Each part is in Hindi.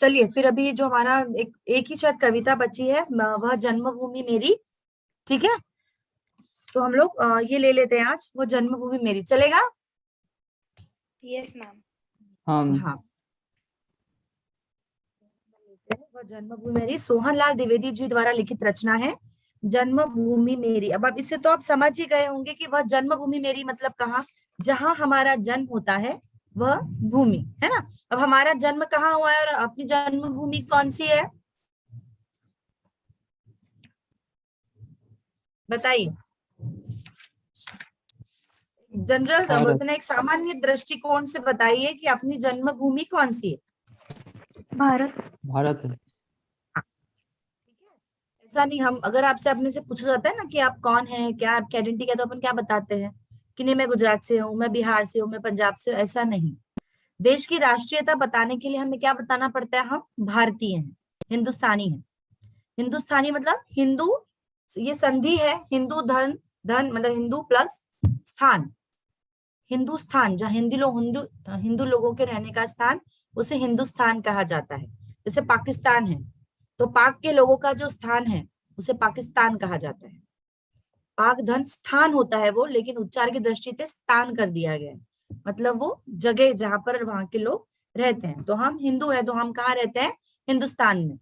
चलिए फिर अभी जो हमारा एक ही शायद कविता बची है, वह जन्मभूमि मेरी। ठीक है, तो हम लोग ये ले लेते हैं आज, वो जन्मभूमि मेरी, चलेगा? Yes ma'am. हाँ हाँ, वह जन्मभूमि मेरी सोहनलाल द्विवेदी जी द्वारा लिखित रचना है, जन्मभूमि मेरी। अब इससे तो आप समझ ही गए होंगे कि वह जन्मभूमि मेरी मतलब कहाँ, जहां हमारा जन्म होता है वह भूमि है ना। अब हमारा जन्म कहाँ हुआ है और अपनी जन्मभूमि कौन सी है, बताइए। जनरल भारत। बोलते ना, एक सामान्य दृष्टिकोण से बताइए कि अपनी जन्मभूमि कौन सी है। भारत। भारत है। ऐसा नहीं, हम अगर आपसे अपने से पूछा जाता है ना कि आप कौन हैं, क्या आपकी आइडेंटिटी क्या, तो अपन क्या बताते हैं कि नहीं मैं गुजरात से हूँ, मैं बिहार से हूँ, मैं पंजाब से हूँ, ऐसा नहीं। देश की राष्ट्रीयता बताने के लिए हमें क्या बताना पड़ता है, हम भारतीय हैं, हिंदुस्तानी हैं। हिंदुस्तानी मतलब हिंदू, ये संधि है, हिंदू धन, धन मतलब हिंदू प्लस स्थान, हिंदुस्तान जहाँ हिंदू लोगों के रहने का स्थान, उसे हिंदुस्तान कहा जाता है। जैसे पाकिस्तान है, तो पाक के लोगों का जो स्थान है उसे पाकिस्तान कहा जाता है। पाक धन स्थान होता है वो, लेकिन उच्चार की दृष्टि से स्थान कर दिया गया है, मतलब वो जगह जहां पर वहां के लोग रहते हैं। तो हम हिंदू हैं, तो हम कहाँ रहते हैं, हिंदुस्तान में।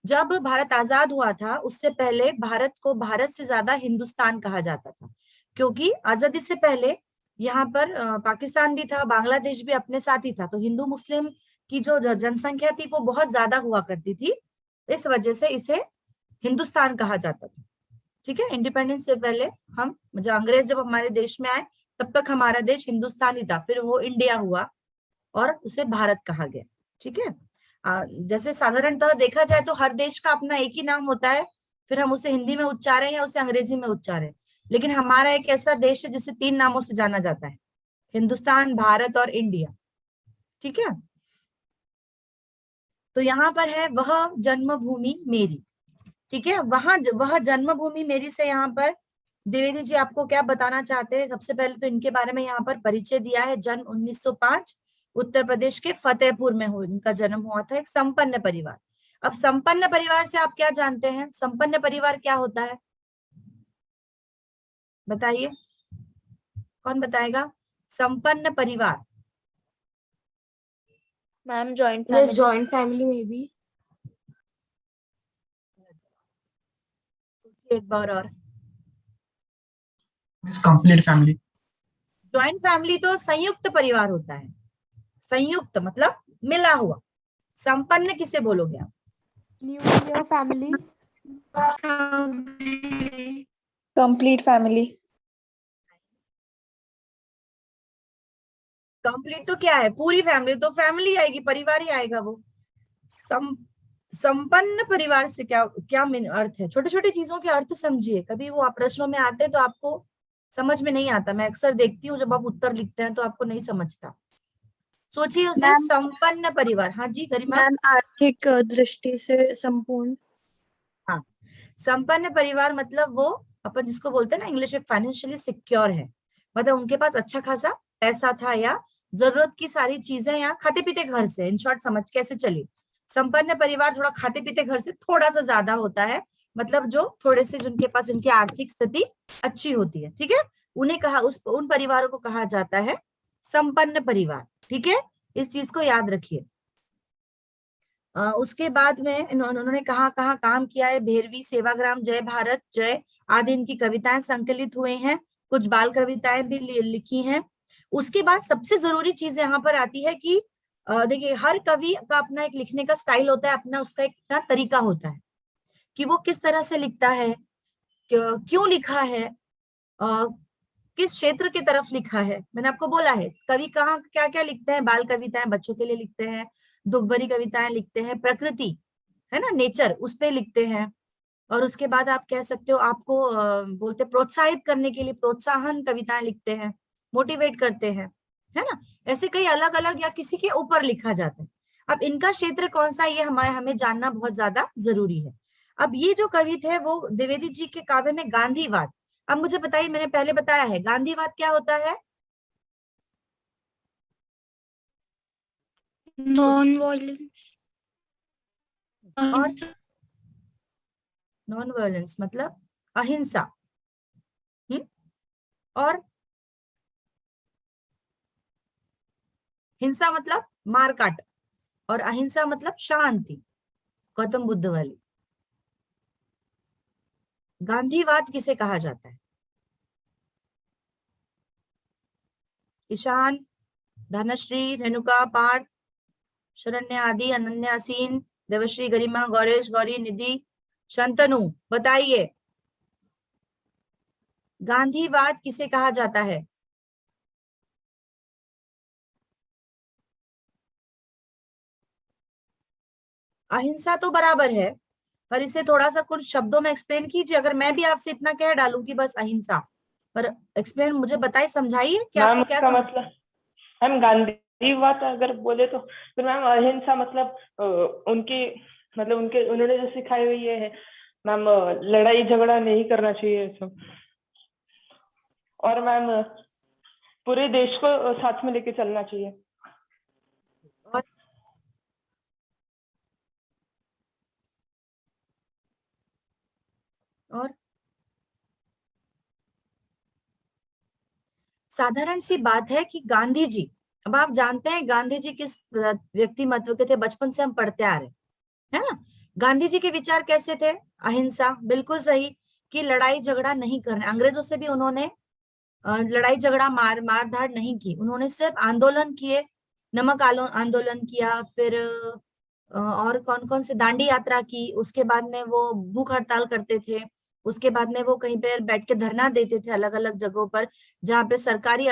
जब भारत आजाद हुआ था उससे पहले भारत को भारत से ज्यादा हिंदुस्तान कहा जाता था, क्योंकि आजादी से पहले यहाँ पर पाकिस्तान भी था, बांग्लादेश भी अपने साथ ही था, तो हिंदू मुस्लिम की जो जनसंख्या थी वो बहुत ज्यादा हुआ करती थी, इस वजह से इसे हिंदुस्तान कहा जाता था। ठीक है, इंडिपेंडेंस से पहले हम, जब अंग्रेज जब हमारे देश में आए तब तक हमारा देश हिंदुस्तान ही था, फिर वो इंडिया हुआ और उसे भारत कहा गया। ठीक है, जैसे साधारणतः देखा जाए तो हर देश का अपना एक ही नाम होता है, फिर हम उसे हिंदी में उच्चारें या उसे अंग्रेजी में उच्चारें, लेकिन हमारा एक ऐसा देश है जिसे 3 नामों से जाना जाता है, हिंदुस्तान, भारत और इंडिया। ठीक है, तो यहाँ पर है वह जन्मभूमि मेरी। ठीक है, वह जन्मभूमि मेरी से यहाँ पर द्विवेदी जी आपको क्या बताना चाहते हैं। सबसे पहले तो इनके बारे में यहाँ पर परिचय दिया है, जन्म 1905, उत्तर प्रदेश के फतेहपुर में हुआ, इनका जन्म हुआ था, एक संपन्न परिवार। अब संपन्न परिवार से आप क्या जानते हैं, संपन्न परिवार क्या होता है, बताइए, कौन बताएगा, संपन्न परिवार। Ma'am joint Yes, family. joint family maybe. एक बार और, कंप्लीट फैमिली। ज्वाइंट फैमिली तो संयुक्त परिवार होता है, संयुक्त मतलब मिला हुआ। संपन्न किसे बोलोगे आप, Nuclear family. Complete family. Complete तो क्या है, पूरी फैमिली, तो फैमिली आएगी, परिवार ही आएगा वो। संपन्न परिवार से क्या क्या अर्थ है, छोटे छोटे चीजों के अर्थ समझिए, कभी वो आप प्रश्नों में आते हैं तो आपको समझ में नहीं आता, मैं अक्सर देखती हूँ जब आप उत्तर लिखते हैं तो आपको नहीं समझता। सोचिए उसे, मैम संपन्न परिवार। हाँ जी गरिमा। मैम आर्थिक दृष्टि से संपूर्ण। हाँ, संपन्न परिवार मतलब वो अपन जिसको बोलते हैं ना इंग्लिश में फाइनेंशियली सिक्योर है, मतलब उनके पास अच्छा खासा पैसा था या जरूरत की सारी चीजें या खाते पीते घर से, इन शॉर्ट समझ कैसे चलिए, संपन्न परिवार थोड़ा खाते पीते घर से थोड़ा सा ज्यादा होता है, मतलब जो थोड़े से जिनके पास इनकी आर्थिक स्थिति अच्छी होती है। ठीक है, उन्हें कहा उन परिवारों को कहा जाता है संपन्न परिवार। ठीक है, इस चीज को याद रखिए। उसके बाद में उन्होंने कहाँ कहाँ काम किया है, भैरवी, सेवाग्राम, जय भारत जय आदि इनकी कविताएं संकलित हुए हैं, कुछ बाल कविताएं भी लिखी हैं। उसके बाद सबसे जरूरी चीज यहाँ पर आती है कि देखिए हर कवि का अपना एक लिखने का स्टाइल होता है, अपना उसका एक अपना तरीका होता है कि वो किस तरह से लिखता है, क्यों लिखा है, किस क्षेत्र की तरफ लिखा है। मैंने आपको बोला है कवि कहाँ क्या क्या लिखते हैं, बाल कविताएं बच्चों के लिए लिखते हैं, दुख भरी कविताएं लिखते हैं, प्रकृति है ना, नेचर, उस पे लिखते हैं। और उसके बाद आप कह सकते हो आपको बोलते प्रोत्साहित करने के लिए प्रोत्साहन कविताएं लिखते हैं, मोटिवेट करते हैं, है ना। ऐसे कई अलग अलग या किसी के ऊपर लिखा जाता है। अब इनका क्षेत्र कौन सा, ये हमें जानना बहुत ज्यादा जरूरी है। अब ये जो कवि थे वो द्विवेदी जी के काव्य में गांधीवाद, अब मुझे बताइए, मैंने पहले बताया है गांधीवाद क्या होता है, नॉन वायलेंस। और नॉन वायलेंस मतलब अहिंसा। और हिंसा मतलब मार काट, और अहिंसा मतलब शांति, गौतम बुद्ध वाली। गांधीवाद किसे कहा जाता है? ईशान, धनश्री, रेणुका, पार्थ, शरण्य, आदि, अनन्या, असीन, देवश्री, गरिमा, गौरेश, गौरी, निधि, शंतनु, बताइए गांधीवाद किसे कहा जाता है? अहिंसा तो बराबर है, पर इसे थोड़ा सा कुछ शब्दों में एक्सप्लेन कीजिए। अगर मैं भी आपसे इतना कह डालूं कि बस अहिंसा, पर एक्सप्लेन मुझे बताइए, समझाइए कि मैम आपको क्या उसका समझ। मतलब, मैम गांधीवाद अगर बोले तो फिर मैम अहिंसा मतलब उनकी, मतलब उनके उन्होंने जो सिखाई हुई है मैम, लड़ाई झगड़ा नहीं करना चाहिए सब। और मैम पूरे देश को साथ में लेके चलना चाहिए। और और साधारण सी बात है कि गांधी जी, अब आप जानते हैं गांधी जी किस व्यक्तिमत्व के थे, बचपन से हम पढ़ते आ रहे हैं, है ना। गांधी जी के विचार कैसे थे? अहिंसा, बिल्कुल सही, कि लड़ाई झगड़ा नहीं करना। अंग्रेजों से भी उन्होंने लड़ाई झगड़ा मार धाड़ नहीं की, उन्होंने सिर्फ आंदोलन किए। नमक आंदोलन किया, फिर और कौन कौन से, दांडी यात्रा की, उसके बाद में वो भूख हड़ताल करते थे, उसके बाद में वो कहीं पे बैठ के धरना देते थे अलग अलग जगहों पर, जहाँ पे सरकारी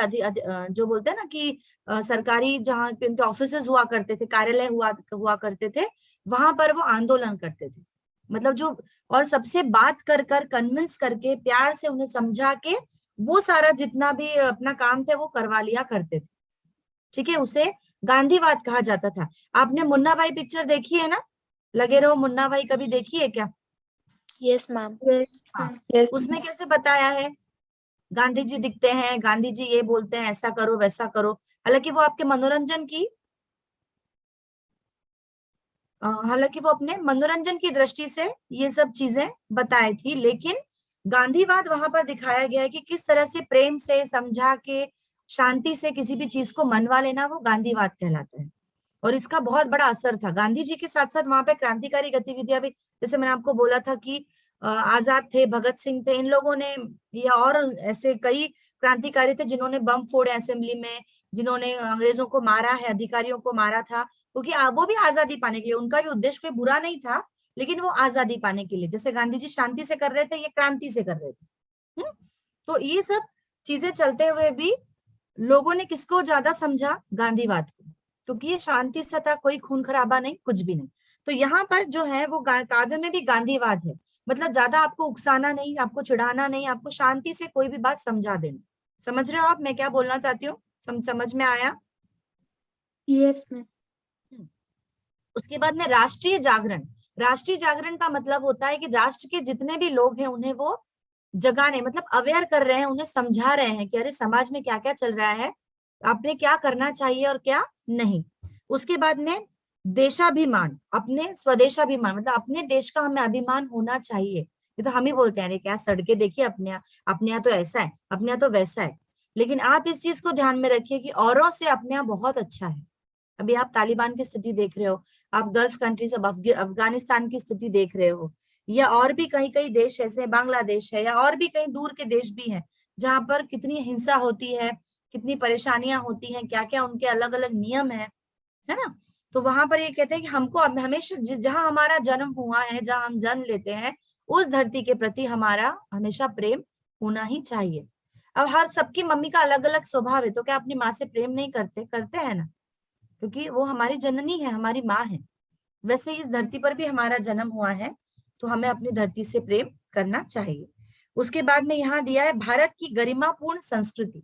जो बोलते हैं ना कि सरकारी जहाँ पे उनके ऑफिसेज हुआ करते थे, कार्यालय हुआ करते थे, वहां पर वो आंदोलन करते थे। मतलब जो, और सबसे बात कर कर कन्विंस करके प्यार से उन्हें समझा के वो सारा जितना भी अपना काम थे वो करवा लिया करते थे। ठीक है, उसे गांधीवाद कहा जाता था। आपने मुन्ना भाई पिक्चर देखी है ना? लगे रहो मुन्ना भाई, कभी देखी है क्या? Yes ma'am. हाँ। यस। उसमें कैसे बताया है, गांधी जी दिखते हैं, गांधी जी ये बोलते हैं ऐसा करो वैसा करो। हालांकि वो आपके मनोरंजन की हालांकि वो अपने मनोरंजन की दृष्टि से ये सब चीजें बताई थी, लेकिन गांधीवाद वहां पर दिखाया गया है कि किस तरह से प्रेम से समझा के शांति से किसी भी चीज को मनवा लेना, वो गांधीवाद कहलाता है। और इसका बहुत बड़ा असर था गांधी जी के साथ साथ वहां पे क्रांतिकारी गतिविधियां भी, जैसे मैंने आपको बोला था कि आजाद थे, भगत सिंह थे, इन लोगों ने, या और ऐसे कई क्रांतिकारी थे जिन्होंने बम फोड़े असेंबली में, जिन्होंने अंग्रेजों को मारा है, अधिकारियों को मारा था, क्योंकि वो भी आजादी पाने के लिए, उनका भी उद्देश्य कोई बुरा नहीं था, लेकिन वो आजादी पाने के लिए, जैसे गांधी जी शांति से कर रहे थे, ये क्रांति से कर रहे थे। तो ये सब चीजें चलते हुए भी लोगों ने किसको ज्यादा समझा? गांधीवाद को, क्योंकि ये शांति से था, कोई खून खराबा नहीं, कुछ भी नहीं। तो यहाँ पर जो है वो काव्य में भी गांधीवाद है, मतलब ज्यादा आपको उकसाना नहीं, आपको चिढ़ाना नहीं, आपको शांति से कोई भी बात समझा देना। समझ रहे हो आप मैं क्या बोलना चाहती हूँ? समझ में आया? Yes ma'am. उसके बाद में राष्ट्रीय जागरण। राष्ट्रीय जागरण का मतलब होता है कि राष्ट्र के जितने भी लोग हैं उन्हें वो जगाने, मतलब अवेयर कर रहे हैं, उन्हें समझा रहे हैं कि अरे समाज में क्या क्या चल रहा है, आपने क्या करना चाहिए और क्या नहीं। उसके बाद में देशाभिमान, अपने स्वदेशाभिमान, मतलब अपने देश का हमें अभिमान होना चाहिए। ये तो हम ही बोलते हैं अरे क्या सड़कें देखिए अपने यहाँ तो ऐसा है, अपने यहाँ तो वैसा है, लेकिन आप इस चीज को ध्यान में रखिए कि औरों से अपने यहाँ बहुत अच्छा है। अभी आप तालिबान की स्थिति देख रहे हो, आप गल्फ कंट्रीज, अब अफगानिस्तान की स्थिति देख रहे हो, या और भी कई कई देश ऐसे, बांग्लादेश है, या और भी कई दूर के देश भी हैं जहां पर कितनी हिंसा होती है, कितनी परेशानियां होती हैं, क्या क्या उनके अलग अलग नियम है ना। तो वहां पर ये कहते हैं कि हमको हमेशा जहां हमारा जन्म हुआ है, जहां हम जन्म लेते हैं, उस धरती के प्रति हमारा हमेशा प्रेम होना ही चाहिए। अब हर सबकी मम्मी का अलग अलग स्वभाव है, तो क्या अपनी माँ से प्रेम नहीं करते? करते हैं ना, क्योंकि वो हमारी जननी है, हमारी माँ है। वैसे इस धरती पर भी हमारा जन्म हुआ है, तो हमें अपनी धरती से प्रेम करना चाहिए। उसके बाद में यहाँ दिया है भारत की गरिमापूर्ण संस्कृति,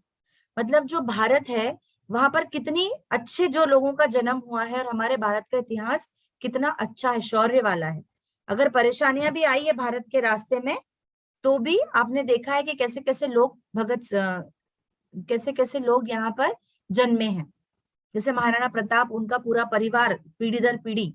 मतलब जो भारत है वहां पर कितनी अच्छे जो लोगों का जन्म हुआ है, और हमारे भारत का इतिहास कितना अच्छा है, शौर्य वाला है। अगर परेशानियां भी आई है भारत के रास्ते में, तो भी आपने देखा है कि कैसे कैसे लोग कैसे कैसे लोग यहाँ पर जन्मे हैं। जैसे महाराणा प्रताप, उनका पूरा परिवार पीढ़ी दर पीढ़ी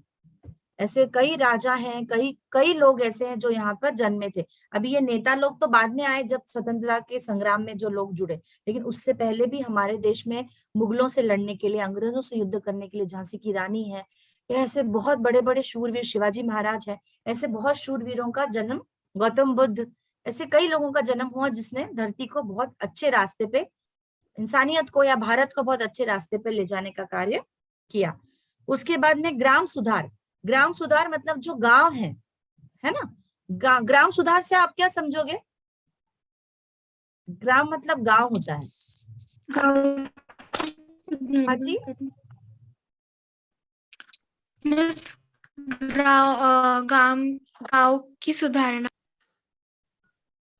ऐसे कई राजा हैं, कई कई लोग ऐसे हैं जो यहाँ पर जन्मे थे। अभी ये नेता लोग तो बाद में आए जब स्वतंत्रता के संग्राम में जो लोग जुड़े, लेकिन उससे पहले भी हमारे देश में मुगलों से लड़ने के लिए, अंग्रेजों से युद्ध करने के लिए झांसी की रानी है, ऐसे बहुत बड़े बड़े शूरवीर, शिवाजी महाराज है, ऐसे बहुत शूरवीरों का जन्म, गौतम बुद्ध, ऐसे कई लोगों का जन्म हुआ जिसने धरती को बहुत अच्छे रास्ते पे, इंसानियत को या भारत को बहुत अच्छे रास्ते पे ले जाने का कार्य किया। उसके बाद में ग्राम सुधार। ग्राम सुधार मतलब जो गांव है ना, ग्राम सुधार से आप क्या समझोगे? ग्राम मतलब गांव होता है। हाँ जी, गांव की सुधारना।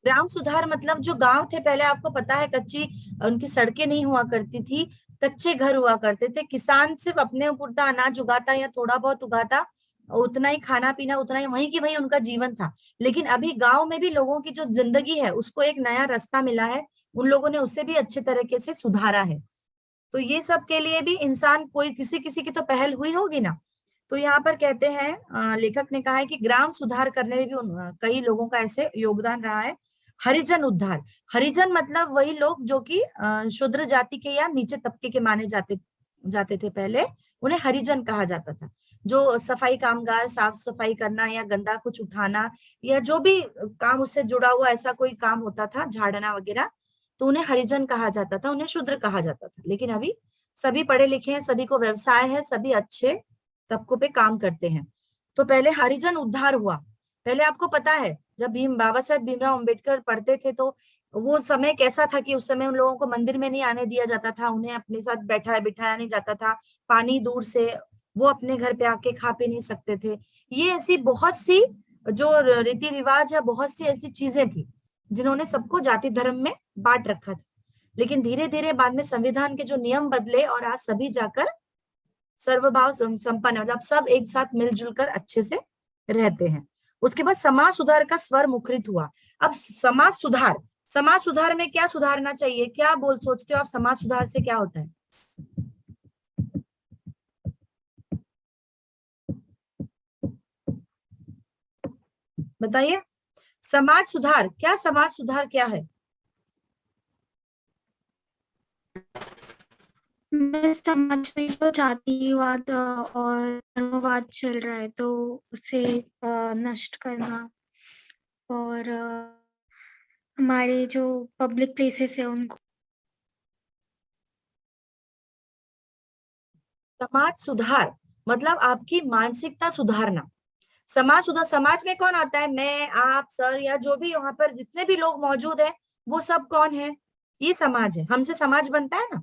ग्राम सुधार मतलब जो गांव थे, पहले आपको पता है कच्ची उनकी सड़कें नहीं हुआ करती थी, कच्चे घर हुआ करते थे, किसान सिर्फ अपने पुरता अनाज उगाता या थोड़ा बहुत उगाता, उतना ही खाना पीना, उतना ही वही की वही उनका जीवन था। लेकिन अभी गांव में भी लोगों की जो जिंदगी है उसको एक नया रास्ता मिला है, उन लोगों ने उसे भी अच्छे तरीके से सुधारा है। तो ये सब के लिए भी इंसान, कोई किसी किसी की तो पहल हुई होगी ना। तो यहाँ पर कहते हैं, लेखक ने कहा है कि ग्राम सुधार करने में भी कई लोगों का ऐसे योगदान रहा है। हरिजन उद्धार। हरिजन मतलब वही लोग जो कि शूद्र जाति के या नीचे तबके के माने जाते जाते थे पहले, उन्हें हरिजन कहा जाता था। जो सफाई कामगार, साफ सफाई करना या गंदा कुछ उठाना या जो भी काम उससे जुड़ा हुआ ऐसा कोई काम होता था, झाड़ना वगैरह, तो उन्हें हरिजन कहा जाता था, उन्हें शूद्र कहा जाता था। लेकिन अभी सभी पढ़े लिखे हैं, सभी को व्यवसाय है, सभी अच्छे तबकों पे काम करते हैं। तो पहले हरिजन उद्धार हुआ। पहले आपको पता है जब बाबा साहेब भीमराव अम्बेडकर पढ़ते थे तो वो समय कैसा था कि उस समय उन लोगों को मंदिर में नहीं आने दिया जाता था, उन्हें अपने साथ बिठाया नहीं जाता था, पानी दूर से, वो अपने घर पे आके खा पी नहीं सकते थे। ये ऐसी बहुत सी जो रीति रिवाज है, बहुत सी ऐसी चीजें थी जिन्होंने सबको जाति धर्म में बांट रखा था। लेकिन धीरे धीरे बाद में संविधान के जो नियम बदले और आज सभी जाकर सर्वभाव संपन्न, मतलब सब एक साथ मिलजुल कर अच्छे से रहते हैं। उसके बाद समाज सुधार का स्वर मुखरित हुआ। अब समाज सुधार, समाज सुधार में क्या सुधारना चाहिए, क्या बोल सोचते हो आप, समाज सुधार से क्या होता है? बताइए, समाज सुधार क्या, समाज सुधार क्या है? समाज में जो जातिवाद और धर्मवाद चल रहा है तो उसे नष्ट करना, और हमारे जो पब्लिक प्लेसेस है उनको। समाज सुधार मतलब आपकी मानसिकता सुधारना। समाज सुधार, समाज में कौन आता है? मैं, आप, सर या जो भी यहाँ पर जितने भी लोग मौजूद हैं, वो सब कौन है? ये समाज है, हमसे समाज बनता है ना।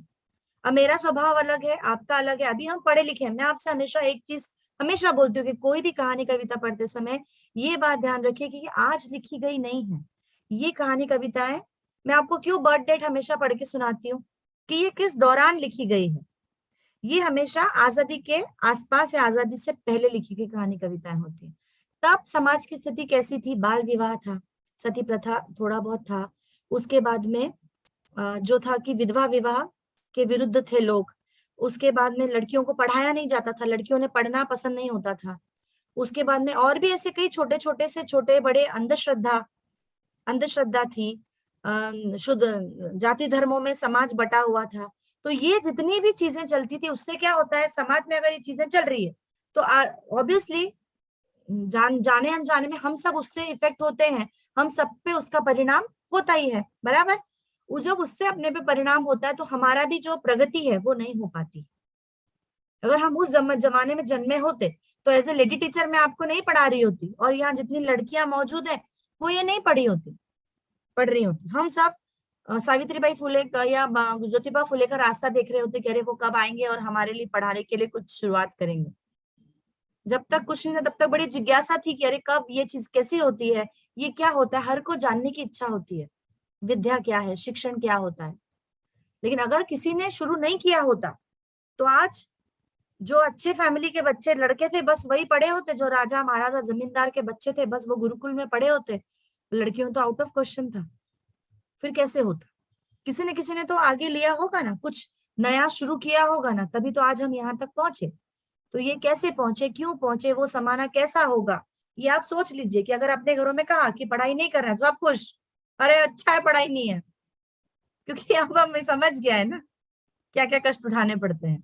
अब मेरा स्वभाव अलग है, आपका अलग है, अभी हम पढ़े लिखे हैं। मैं आपसे हमेशा एक चीज हमेशा बोलती हूँ कि कोई भी कहानी कविता पढ़ते समय ये बात ध्यान रखिए कि आज लिखी गई नहीं है। ये कहानी कविता है, मैं आपको क्यों बर्थ डेट हमेशा पढ़ के सुनाती हूँ कि ये किस दौरान लिखी गई है। ये हमेशा आजादी के आसपास या आजादी से पहले लिखी गई कहानी कविताएं होती है। तब समाज की स्थिति कैसी थी? बाल विवाह था, सती प्रथा थोड़ा बहुत था, उसके बाद में जो था कि विधवा विवाह के विरुद्ध थे लोग, उसके बाद में लड़कियों को पढ़ाया नहीं जाता था, लड़कियों ने पढ़ना पसंद नहीं होता था, उसके बाद में और भी ऐसे कई छोटे छोटे से छोटे बड़े अंधश्रद्धा अंधश्रद्धा थी, शुद्ध जाति धर्मों में समाज बटा हुआ था। तो ये जितनी भी चीजें चलती थी उससे क्या होता है, समाज में अगर ये चीजें चल रही है तो ऑब्वियसली जाने अनजाने में हम सब उससे इफेक्ट होते हैं, हम सब पे उसका परिणाम होता ही है, बराबर। वो जब उससे अपने पे परिणाम होता है तो हमारा भी जो प्रगति है वो नहीं हो पाती। अगर हम उस जमाने में जन्मे होते तो एज ए लेडी टीचर मैं आपको नहीं पढ़ा रही होती, और यहाँ जितनी लड़कियां मौजूद है वो ये नहीं पढ़ रही होती। हम सब सावित्रीबाई फुले का या ज्योतिबा फुले का रास्ता देख रहे होते, कह रहे वो कब आएंगे और हमारे लिए पढ़ाने के लिए कुछ शुरुआत करेंगे। जब तक कुछ नहीं था तब तक बड़ी जिज्ञासा थी कि अरे कब ये चीज कैसी होती है, ये क्या होता है, हर को जानने की इच्छा होती है, विद्या क्या है, शिक्षण क्या होता है। लेकिन अगर किसी ने शुरू नहीं किया होता तो आज जो अच्छे फैमिली के बच्चे लड़के थे बस वही पढ़े होते, जो राजा महाराजा जमींदार के बच्चे थे बस वो गुरुकुल में पढ़े होते, लड़कियों तो आउट ऑफ क्वेश्चन था। फिर कैसे होता? किसी ने तो आगे लिया होगा ना, कुछ नया शुरू किया होगा ना, तभी तो आज हम यहाँ तक पहुंचे। तो ये कैसे पहुंचे, क्यों पहुंचे, वो समाना कैसा होगा, ये आप सोच लीजिए। कि अगर अपने घरों में कहा कि पढ़ाई नहीं कर रहे हैं तो आप खुश, अरे अच्छा है पढ़ाई नहीं है, क्योंकि अब हमें समझ गया है ना क्या क्या कष्ट उठाने पड़ते हैं।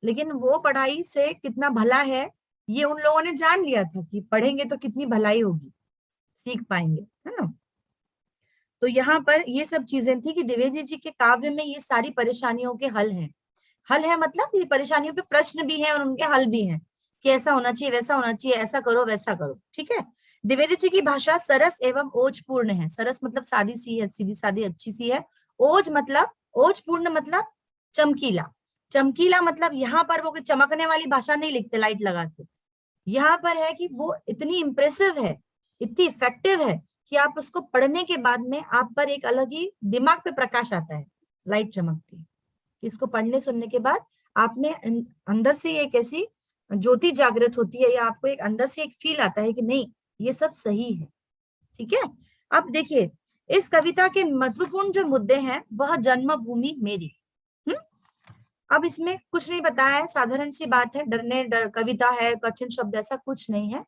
लेकिन वो पढ़ाई से कितना भला है ये उन लोगों ने जान लिया था कि पढ़ेंगे तो कितनी भलाई होगी, सीख पाएंगे, है ना। तो यहाँ पर ये सब चीजें थी कि द्विवेदी जी के काव्य में ये सारी परेशानियों के हल हैं। हल है मतलब ये परेशानियों पे प्रश्न भी हैं और उनके हल भी हैं कि ऐसा होना चाहिए, वैसा होना चाहिए, ऐसा करो वैसा करो, ठीक है। द्विवेदी जी की भाषा सरस एवं ओजपूर्ण है। सरस मतलब सादी सी है, सीधी सादी अच्छी सी है। ओज मतलब, ओजपूर्ण मतलब चमकीला। चमकीला मतलब यहाँ पर वो चमकने वाली भाषा नहीं लिखते लाइट लगा के, यहाँ पर है कि वो इतनी इंप्रेसिव है, इतनी इफेक्टिव है कि आप उसको पढ़ने के बाद में आप पर एक अलग ही दिमाग पे प्रकाश आता है, लाइट चमकती है। इसको पढ़ने सुनने के बाद आप में अंदर से एक ऐसी ज्योति जागृत होती है, या आपको एक अंदर से एक फील आता है कि नहीं ये सब सही है, ठीक है। अब देखिए इस कविता के महत्वपूर्ण जो मुद्दे हैं वह जन्मभूमि मेरी। अब इसमें कुछ नहीं बताया है, साधारण सी बात है, कविता है, कठिन शब्द ऐसा कुछ नहीं है,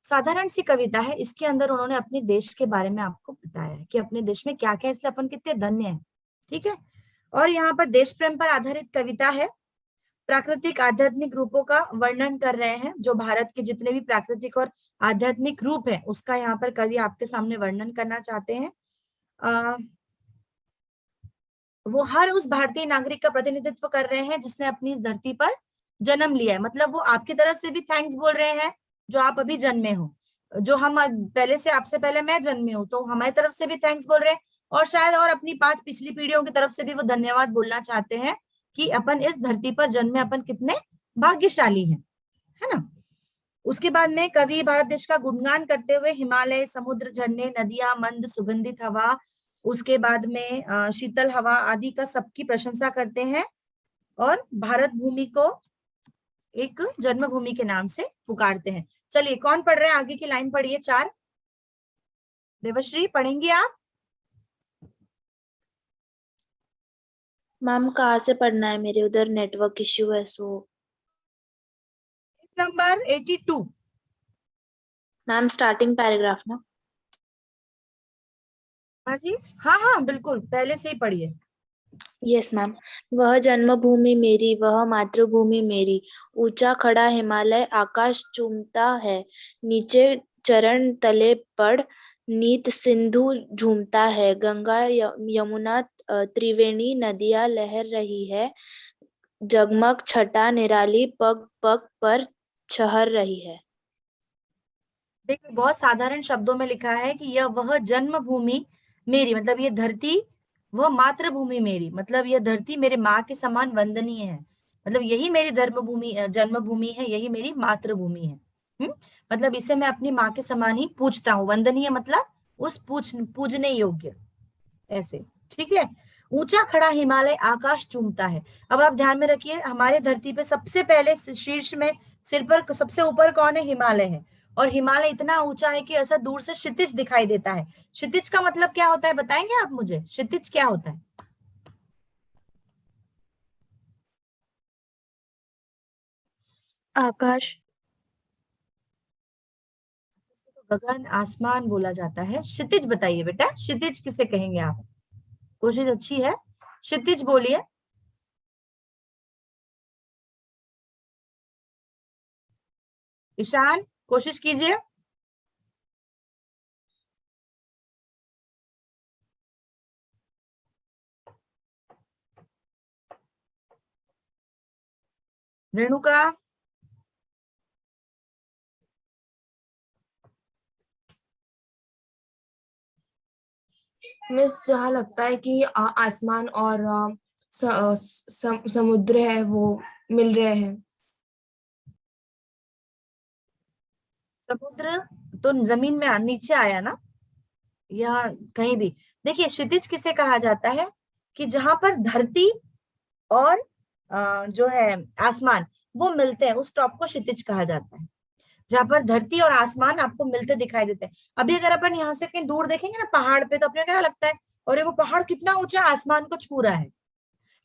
साधारण सी कविता है। इसके अंदर उन्होंने अपने देश के बारे में आपको बताया है कि अपने देश में क्या क्या, इसलिए अपन कितने धन्य हैं, ठीक है। और यहाँ पर देश प्रेम पर आधारित कविता है। प्राकृतिक आध्यात्मिक रूपों का वर्णन कर रहे हैं, जो भारत के जितने भी प्राकृतिक और आध्यात्मिक रूप है उसका यहाँ पर कवि आपके सामने वर्णन करना चाहते हैं। वो हर उस भारतीय नागरिक का प्रतिनिधित्व कर रहे हैं जिसने अपनी इस धरती पर जन्म लिया है। मतलब वो आपकी तरफ से भी थैंक्स बोल रहे हैं जो आप अभी जन्मे हो, जो हम पहले से, आपसे पहले मैं जन्मे हूं तो हमारी तरफ से भी थैंक्स बोल रहे हैं, और शायद और अपनी 5 पिछली पीढ़ियों की तरफ से भी वो धन्यवाद बोलना चाहते हैं कि अपन इस धरती पर जन्मे, अपन कितने भाग्यशाली हैं, है ना। उसके बाद में कवि भारत देश का गुणगान करते हुए हिमालय, समुद्र, झरने, नदियां, मंद सुगंधित हवा, उसके बाद में शीतल हवा आदि का सबकी प्रशंसा करते हैं, और भारत भूमि को एक जन्मभूमि के नाम से पुकारते हैं। चलिए कौन पढ़ रहे हैं, आगे की लाइन पढ़िए 4। देवश्री पढ़ेंगी आप? मैम कहाँ से पढ़ना है, मेरे उधर नेटवर्क इश्यू है सो। नंबर 82। मैम स्टार्टिंग पैराग्राफ ना। हाँ जी, हाँ हाँ बिल्कुल, पहले से ही पढ़िए। Yes ma'am. वह जन्मभूमि मेरी, वह मातृभूमि मेरी, ऊंचा खड़ा हिमालय आकाश चूमता है, नीचे चरण तले पड़ नीत सिंधु झूमता है, गंगा यमुना त्रिवेणी नदियां लहर रही है, जगमग छटा निराली पग पग पर छहर रही है। देखिए बहुत साधारण शब्दों में लिखा है कि यह वह जन्मभूमि मेरी, मतलब ये धरती, वह मातृभूमि मेरी, मतलब यह धरती मेरे माँ के समान वंदनीय है, मतलब यही मेरी धर्मभूमि, जन्मभूमि है, यही मेरी मातृभूमि है। मतलब इसे मैं अपनी माँ के समान ही पूजता हूँ, वंदनीय मतलब उस पूजने योग्य, ऐसे, ठीक है। ऊंचा खड़ा हिमालय आकाश चूमता है। अब आप ध्यान में रखिए, हमारे धरती पे सबसे पहले शीर्ष में, सिर पर सबसे ऊपर कौन है? हिमालय है। और हिमालय इतना ऊंचा है कि ऐसा दूर से क्षितिज दिखाई देता है। क्षितिज का मतलब क्या होता है बताएंगे आप मुझे? क्षितिज क्या होता है? आकाश। गगन, आसमान बोला जाता है। क्षितिज बताइए बेटा, क्षितिज किसे कहेंगे आप? कोशिश अच्छी है, क्षितिज बोलिए। ईशान कोशिश कीजिए। रेणुका? मिस जहाँ लगता है कि आसमान और समुद्र है वो मिल रहे हैं। समुद्र तो जमीन में नीचे आया ना, या कहीं भी। देखिए क्षितिज किसे कहा जाता है कि जहां पर धरती और जो है आसमान वो मिलते हैं, उस टॉप को क्षितिज कहा जाता है। जहां पर धरती और आसमान आपको मिलते दिखाई देते हैं। अभी अगर अपन यहाँ से कहीं दूर देखेंगे ना पहाड़ पे, तो अपने क्या लगता है, और वो पहाड़ कितना ऊंचा आसमान को छू रहा है।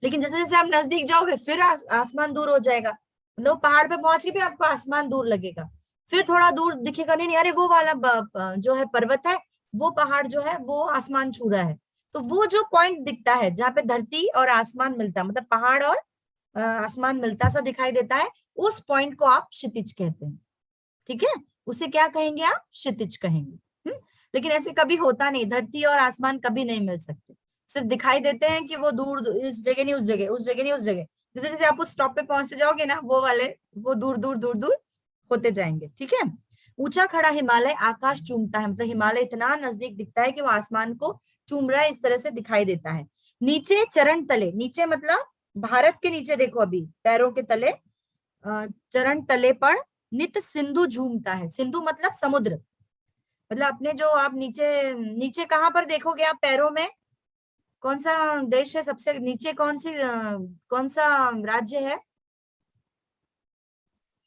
लेकिन जैसे जैसे आप नजदीक जाओगे फिर आसमान दूर हो जाएगा। मतलब पहाड़ पे पहुंच के भी आपको आसमान दूर लगेगा, फिर थोड़ा दूर दिखेगा, नहीं नहीं अरे वो वाला जो है पर्वत है, वो पहाड़ जो है वो आसमान छू रहा है। तो वो जो पॉइंट दिखता है जहाँ पे धरती और आसमान मिलता है, मतलब पहाड़ और आसमान मिलता सा दिखाई देता है, उस पॉइंट को आप क्षितिज कहते हैं। ठीक है, उसे क्या कहेंगे आप? क्षितिज कहेंगे। लेकिन ऐसे कभी होता नहीं, धरती और आसमान कभी नहीं मिल सकते, सिर्फ दिखाई देते हैं कि वो दूर इस जगह नहीं उस जगह, उस जगह नहीं उस जगह, जैसे जैसे आप उस स्टॉप पे पहुंचते जाओगे ना, वो वाले वो दूर दूर दूर दूर होते जाएंगे। ठीक है, ऊंचा खड़ा हिमालय आकाश चूमता है, मतलब हिमालय इतना नजदीक दिखता है कि वो आसमान को चूम रहा है, इस तरह से दिखाई देता है। नीचे चरण तले, नीचे मतलब भारत के नीचे देखो, अभी पैरों के तले चरण तले पर नित सिंधु झूमता है। सिंधु मतलब समुद्र, मतलब अपने जो आप नीचे नीचे कहाँ पर देखोगे आप पैरों में, कौन सा देश है सबसे नीचे, कौन सा राज्य है?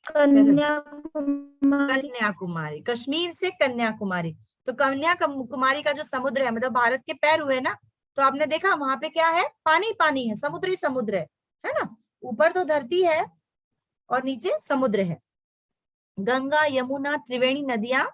कन्याकुमारी। कन्याकुमारी, कश्मीर से कन्याकुमारी। तो कन्याकुमारी का जो समुद्र है, मतलब भारत के पैर हुए ना, तो आपने देखा वहां पे क्या है? पानी पानी है, समुद्र ही समुद्र है ना। ऊपर तो धरती है और नीचे समुद्र है। गंगा यमुना त्रिवेणी नदियां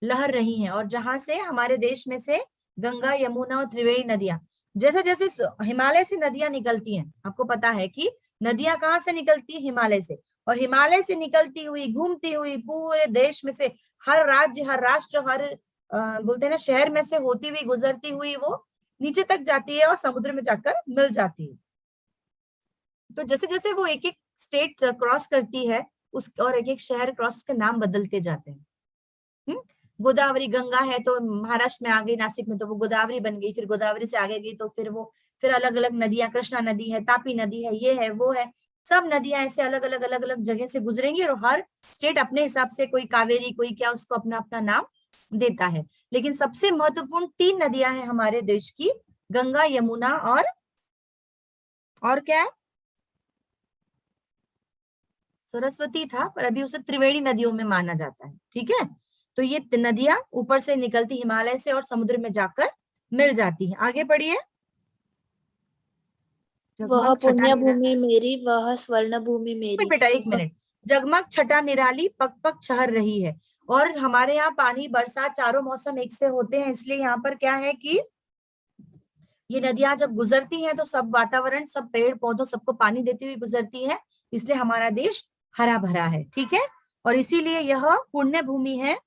लहर रही हैं, और जहां से हमारे देश में से गंगा यमुना और त्रिवेणी नदियां, जैसे जैसे हिमालय से नदियां निकलती हैं, आपको पता है कि नदियां कहाँ से निकलती है? हिमालय से। और हिमालय से निकलती हुई घूमती हुई पूरे देश में से हर राज्य हर राष्ट्र हर बोलते हैं ना शहर में से होती हुई गुजरती हुई वो नीचे तक जाती है और समुद्र में जाकर मिल जाती है। तो जैसे जैसे वो एक एक स्टेट क्रॉस करती है उस और एक एक शहर क्रॉस, उसके नाम बदलते जाते हैं। गोदावरी गंगा है तो महाराष्ट्र में आ गई, नासिक में तो वो गोदावरी बन गई, फिर गोदावरी से आगे गई तो फिर वो फिर अलग अलग नदियां, कृष्णा नदी है, तापी नदी है, ये है वो है, सब नदियां ऐसे अलग अलग अलग अलग जगह से गुजरेंगी, और हर स्टेट अपने हिसाब से, कोई कावेरी कोई क्या, उसको अपना अपना नाम देता है। लेकिन सबसे महत्वपूर्ण 3 नदियां हैं हमारे देश की, गंगा यमुना और क्या है? सरस्वती था, पर अभी उसे त्रिवेणी नदियों में माना जाता है। ठीक है, तो ये नदियां ऊपर से निकलती हिमालय से और समुद्र में जाकर मिल जाती हैं। आगे बढ़िए। वह जगमग छटा पुण्य निराली, भूमि मेरी, वह स्वर्ण भूमि मेरी। बेटा एक वह मिनट, जगमग छटा निराली पग पग छहर रही है। और हमारे यहाँ पानी बरसात चारों मौसम एक से होते हैं, इसलिए यहाँ पर क्या है कि ये नदियां जब गुजरती हैं तो सब वातावरण, सब पेड़ पौधों, सबको पानी देती हुई गुजरती है, इसलिए हमारा देश हरा भरा है। ठीक है, और इसीलिए यह पुण्य भूमि है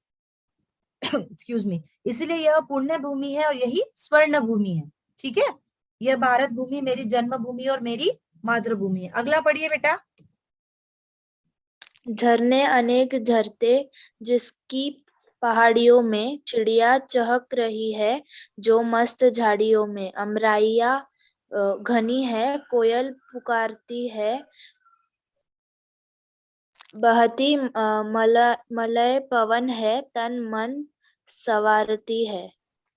एक्सक्यूज मी, इसीलिए यह पुण्य भूमि है और यही स्वर्ण भूमि है। ठीक है, यह भारत भूमि मेरी जन्मभूमि और मेरी मातृभूमि है। अगला पढ़िए बेटा। झरने अनेक झरते, जिसकी पहाड़ियों में चिड़िया चहक रही है, जो मस्त झाड़ियों में अमराइयाँ घनी है, कोयल पुकारती है, बहती मलय पवन है, तन मन संवारती है।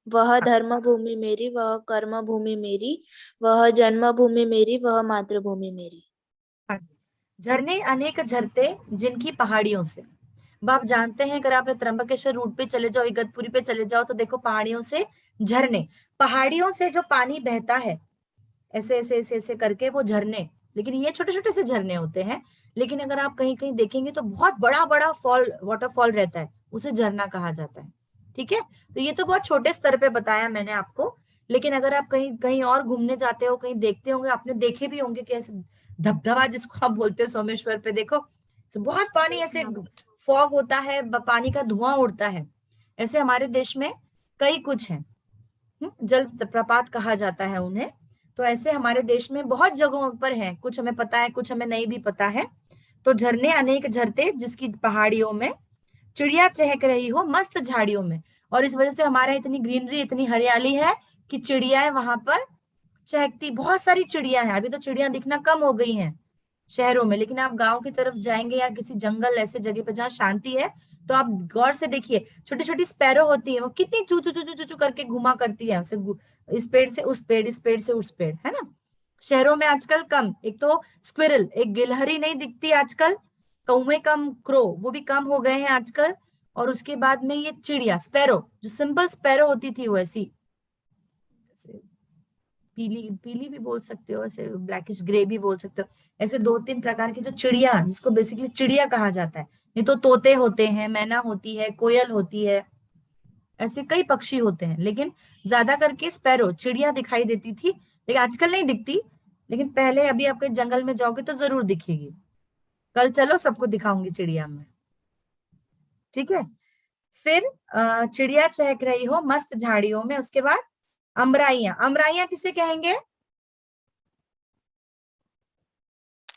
वह धर्म भूमि मेरी, वह कर्म भूमि मेरी, वह जन्मभूमि मेरी, वह मातृभूमि मेरी। झरने अनेक झरते जिनकी पहाड़ियों से, अब आप जानते हैं अगर आप त्र्यंबकेश्वर रूट पे चले जाओ, इगतपुरी पे चले जाओ, तो देखो पहाड़ियों से झरने, पहाड़ियों से जो पानी बहता है ऐसे ऐसे ऐसे ऐसे करके वो झरने, लेकिन ये छोटे छोटे से झरने होते हैं। लेकिन अगर आप कहीं कहीं देखेंगे तो बहुत बड़ा बड़ा फॉल, वाटरफॉल रहता है, उसे झरना कहा जाता है। ठीक है, तो ये तो बहुत छोटे स्तर पे बताया मैंने आपको, लेकिन अगर आप कहीं कहीं और घूमने जाते हो, कहीं देखते होंगे, आपने देखे भी होंगे कि ऐसे धबधबा जिसको आप बोलते हैं सोमेश्वर पे, देखो तो बहुत पानी ऐसे फॉग होता है, पानी का धुआं उड़ता है। ऐसे हमारे देश में कई कुछ है, जल प्रपात कहा जाता है उन्हें। तो ऐसे हमारे देश में बहुत जगहों पर है, कुछ हमें पता है कुछ हमें नहीं भी पता है। तो झरने अनेक झरते जिसकी पहाड़ियों में चिड़िया चहक रही हो मस्त झाड़ियों में, और इस वजह से हमारे इतनी ग्रीनरी, इतनी हरियाली है कि चिड़िया वहां पर चहकती, बहुत सारी चिड़िया हैं। अभी तो चिड़िया दिखना कम हो गई हैं शहरों में, लेकिन आप गांव की तरफ जाएंगे या किसी जंगल ऐसे जगह पर जहाँ शांति है, तो आप गौर से देखिए, छोटी छोटी स्पैरो होती है, वो कितनी चू चू चू चू चू करके घुमा करती है, इस पेड़ से उस पेड़, इस पेड़ से उस पेड़, है ना। शहरों में आजकल कम, एक तो स्क्विरल, एक गिलहरी नहीं दिखती आजकल, कौवे कम, क्रो वो भी कम हो गए हैं आजकल, और उसके बाद में ये चिड़िया स्पैरो, जो सिंपल स्पैरो होती थी वो ऐसी पीली पीली भी बोल सकते हो, ऐसे ब्लैकिश ग्रे भी बोल सकते हो। ऐसे 2-3 प्रकार की जो चिड़िया, जिसको बेसिकली चिड़िया कहा जाता है, नहीं तो तोते होते हैं, मैना होती है, कोयल होती है, ऐसे कई पक्षी होते हैं, लेकिन ज्यादा करके स्पैरो चिड़िया दिखाई देती थी, लेकिन आजकल नहीं दिखती। लेकिन पहले, अभी आप कहीं जंगल में जाओगे तो जरूर दिखेगी। कल चलो सबको दिखाऊंगी चिड़िया में, ठीक है। फिर चिड़िया चहक रही हो मस्त झाड़ियों में। उसके बाद अमराइयां, अमराइयां किसे कहेंगे?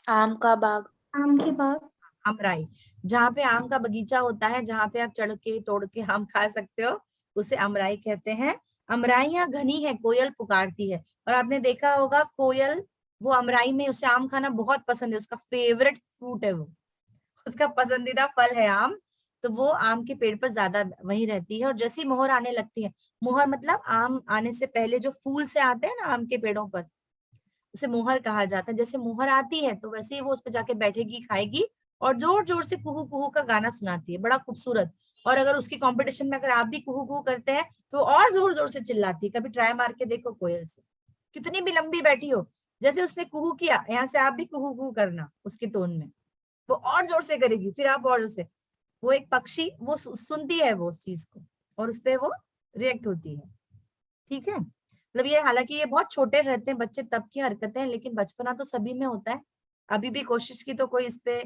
आम का बाग। आम के बाग। अमराई, जहाँ पे आम का बगीचा होता है, जहाँ पे आप चढ़ के तोड़ के आम खा सकते हो, उसे अमराई कहते हैं। अमराइयां घनी है, कोयल पुकारती है। और आपने देखा होगा कोयल, वो अमराई में उसे आम खाना बहुत पसंद है, उसका फेवरेट फ्रूट है वो, उसका पसंदीदा फल है आम। तो वो आम के पेड़ पर ज्यादा वहीं रहती है। और जैसे ही मोहर आने लगती है, मोहर मतलब आम आने से पहले जो फूल से आते हैं ना आम के पेड़ों पर, उसे मोहर कहा जाता है। जैसे मोहर आती है तो वैसे ही वो उस पर जाके बैठेगी, खाएगी, और जोर जोर से कुहू कुहू का गाना सुनाती है, बड़ा खूबसूरत। और अगर उसकी कंपटीशन में अगर आप भी कुहू कुहू करते हैं तो और जोर जोर से चिल्लाती है। कभी ट्राई मार के देखो कोयल से, कितनी भी लंबी बैठी हो, जैसे उसने कुहू किया, यहाँ से आप भी कुहू कुहू करना उसके टोन में, वो और जोर से करेगी, फिर आप और जोर से। वो एक पक्षी, वो सुनती है वो उस चीज को, और उस पे वो रिएक्ट होती है, ठीक है। मतलब ये, हालांकि ये बहुत छोटे रहते हैं बच्चे, तब की हरकतें हैं, लेकिन बचपना तो सभी में होता है। अभी भी कोशिश की तो कोई इस पे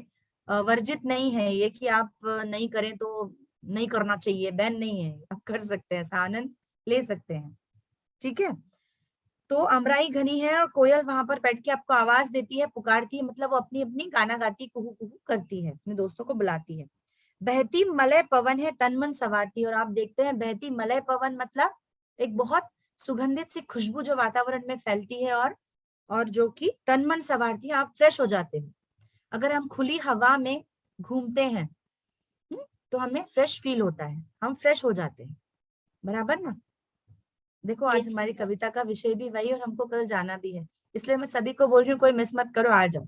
वर्जित नहीं है ये कि आप नहीं करें तो नहीं करना चाहिए, बैन नहीं है, आप कर सकते हैं, ऐसा आनंद ले सकते हैं, ठीक है। तो अमराई घनी है और कोयल वहां पर बैठ के आपको आवाज देती है, पुकारती है, मतलब वो अपनी अपनी गाना गाती, कुहू कुहू करती है, अपने दोस्तों को बुलाती है। बहती मलय पवन है तन मन सवारती। और आप देखते हैं बहती मलय पवन मतलब एक बहुत सुगंधित सी खुशबू जो वातावरण में फैलती है, और जो कि तन मन सवारती है, आप फ्रेश हो जाते हैं। अगर हम खुली हवा में घूमते हैं, तो हमें फ्रेश फील होता है, हम फ्रेश हो जाते हैं, बराबर ना। देखो आज यस। हमारी कविता का विषय भी वही, और हमको कल जाना भी है, इसलिए मैं सभी को बोल रही हूँ कोई मिस मत करो, आ जाओ,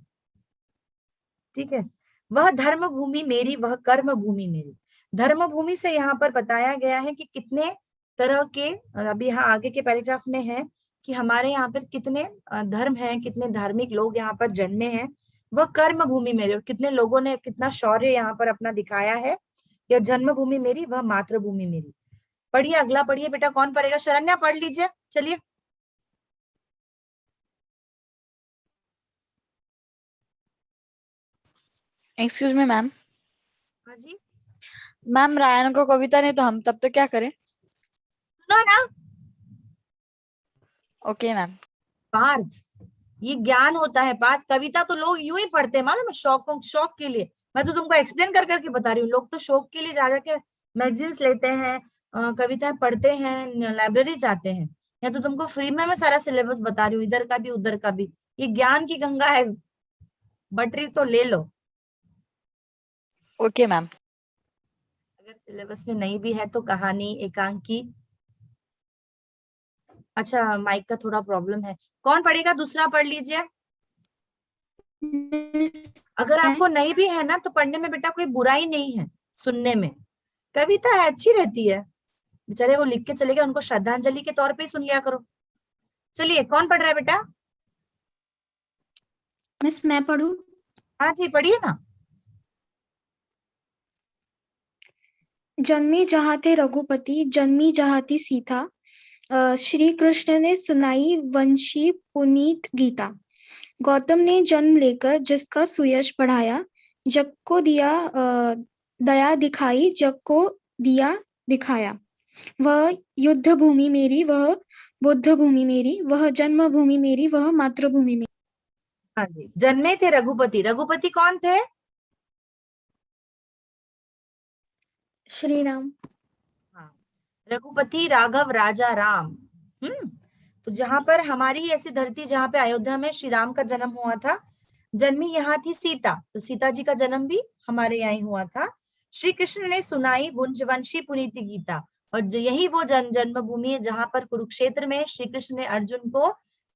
ठीक है। वह धर्म भूमि मेरी, वह कर्म भूमि मेरी। धर्म भूमि से यहाँ पर बताया गया है कि कितने तरह के, अभी यहाँ आगे के पैराग्राफ में है कि हमारे यहाँ पर कितने धर्म हैं, कितने धार्मिक लोग यहाँ पर जन्मे हैं। वह कर्म भूमि मेरी, और कितने लोगों ने कितना शौर्य यहाँ पर अपना दिखाया है। यह जन्मभूमि मेरी, वह मातृभूमि मेरी। पढ़िए, अगला पढ़िए बेटा, कौन पढ़ेगा? शरण्या पढ़ लीजिए, चलिए। Excuse me ma'am. हाँ जी, मैम रायन को कविता नहीं तो हम तब तो क्या करें? सुनो ना। Okay ma'am. पार्थ, ये ज्ञान होता है पार्थ। कविता तो लोग यूं ही पढ़ते हैं, मालूम है, शौक के लिए। मैं तो तुमको एक्सप्लेन कर करके बता रही हूँ। लोग तो शौक के लिए जा जाके मैगजीन्स लेते हैं, कविताएं पढ़ते हैं, लाइब्रेरी जाते हैं। या तो तुमको फ्री में मैं सारा सिलेबस बता रही हूँ, इधर का भी उधर का भी। ये ज्ञान की गंगा है, बटरी तो ले लो। Okay ma'am. अगर सिलेबस में नहीं भी है तो कहानी, एकांकी। अच्छा, माइक का थोड़ा प्रॉब्लम है। कौन पढ़ेगा? दूसरा पढ़ लीजिए। अगर आपको नहीं भी है ना तो पढ़ने में बेटा कोई बुराई नहीं है, सुनने में। कविता है, अच्छी रहती है। बेचारे वो लिख के चले गए, उनको श्रद्धांजलि के तौर पे ही सुन लिया करो। चलिए, कौन पढ़ रहा है बेटा? मिस मैं पढ़ूं? हाँ जी, पढ़िए ना। जन्मे जहाँ थे रघुपति, जन्मी जहाँ थी सीता। श्री कृष्ण ने सुनाई वंशी पुनीत गीता। गौतम ने जन्म लेकर जिसका सुयश बढ़ाया, जग को दिया दया दिखाई, जग को दिया दिखाया। वह युद्ध भूमि मेरी, वह बुद्ध भूमि मेरी, वह जन्म भूमि मेरी, वह मातृभूमि मेरी। हाँ जी, जन्मे थे रघुपति। रघुपति कौन थे? श्री राम। हाँ, रघुपति राघव राजा राम। तो जहां पर हमारी ऐसी धरती, जहां पे अयोध्या में श्री राम का जन्म हुआ था, जन्मी यहाँ थी सीता, तो सीता जी का जन्म भी हमारे यहाँ ही हुआ था। श्री कृष्ण ने सुनाई वंशी पुनीति गीता। और यही वो जन्मभूमि है जहां पर कुरुक्षेत्र में श्री कृष्ण ने अर्जुन को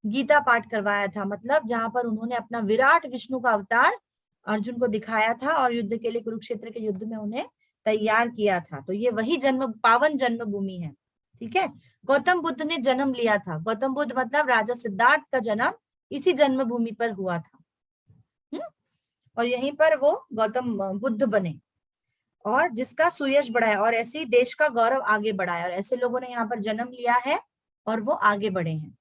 गीता पाठ करवाया था। मतलब जहां पर उन्होंने अपना विराट विष्णु का अवतार अर्जुन को दिखाया था, और युद्ध के लिए, कुरुक्षेत्र के युद्ध में उन्हें तैयार किया था। तो ये वही पावन जन्मभूमि है। ठीक है। गौतम बुद्ध ने जन्म लिया था, गौतम बुद्ध मतलब राजा सिद्धार्थ का जन्म इसी जन्मभूमि पर हुआ था। और यहीं पर वो गौतम बुद्ध बने और जिसका सुयश बढ़ाया और ऐसे ही देश का गौरव आगे बढ़ाया, और ऐसे लोगों ने यहाँ पर जन्म लिया है और वो आगे बढ़े हैं।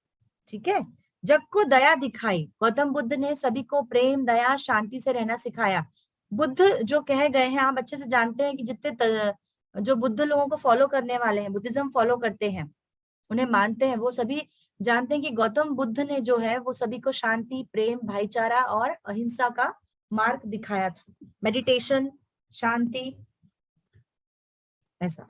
ठीक है। जग को दया दिखाई, गौतम बुद्ध ने सभी को प्रेम, दया, शांति से रहना सिखाया। बुद्ध जो कहे गए हैं, आप अच्छे से जानते हैं कि जितने जो बुद्ध लोगों को फॉलो करने वाले हैं, बुद्धिज्म फॉलो करते हैं, उन्हें मानते हैं, वो सभी जानते हैं कि गौतम बुद्ध ने जो है वो सभी को शांति, प्रेम, भाईचारा और अहिंसा का मार्ग दिखाया था। मेडिटेशन, शांति, ऐसा।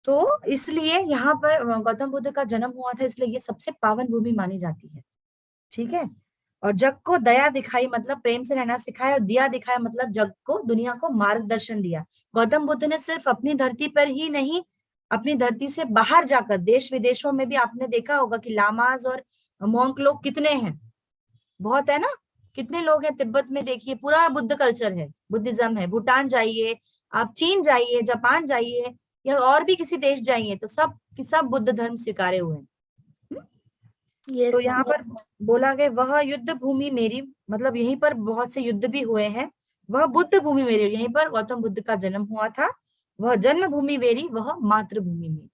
तो इसलिए यहाँ पर गौतम बुद्ध का जन्म हुआ था, इसलिए ये सबसे पावन भूमि मानी जाती है। ठीक है। और जग को दया दिखाई मतलब प्रेम से रहना सिखाया, और दिया दिखाया मतलब जग को, दुनिया को मार्गदर्शन दिया। गौतम बुद्ध ने सिर्फ अपनी धरती पर ही नहीं, अपनी धरती से बाहर जाकर देश विदेशों में भी आपने देखा होगा कि लामाज और मोंक लोग कितने हैं, बहुत है ना, कितने लोग हैं। तिब्बत में देखिए पूरा बुद्ध कल्चर है, बुद्धिज्म है। भूटान जाइए, आप चीन जाइए, जापान जाइए, या और भी किसी देश जाइए, तो सब कि सब बुद्ध धर्म स्वीकारे हुए हैं। यस तो यहाँ पर बोला गया वह युद्ध भूमि मेरी, मतलब यहीं पर बहुत से युद्ध भी हुए हैं। वह बुद्ध भूमि मेरी, यहीं पर गौतम बुद्ध का जन्म हुआ था। वह जन्म भूमि मेरी, वह मातृभूमि मेरी।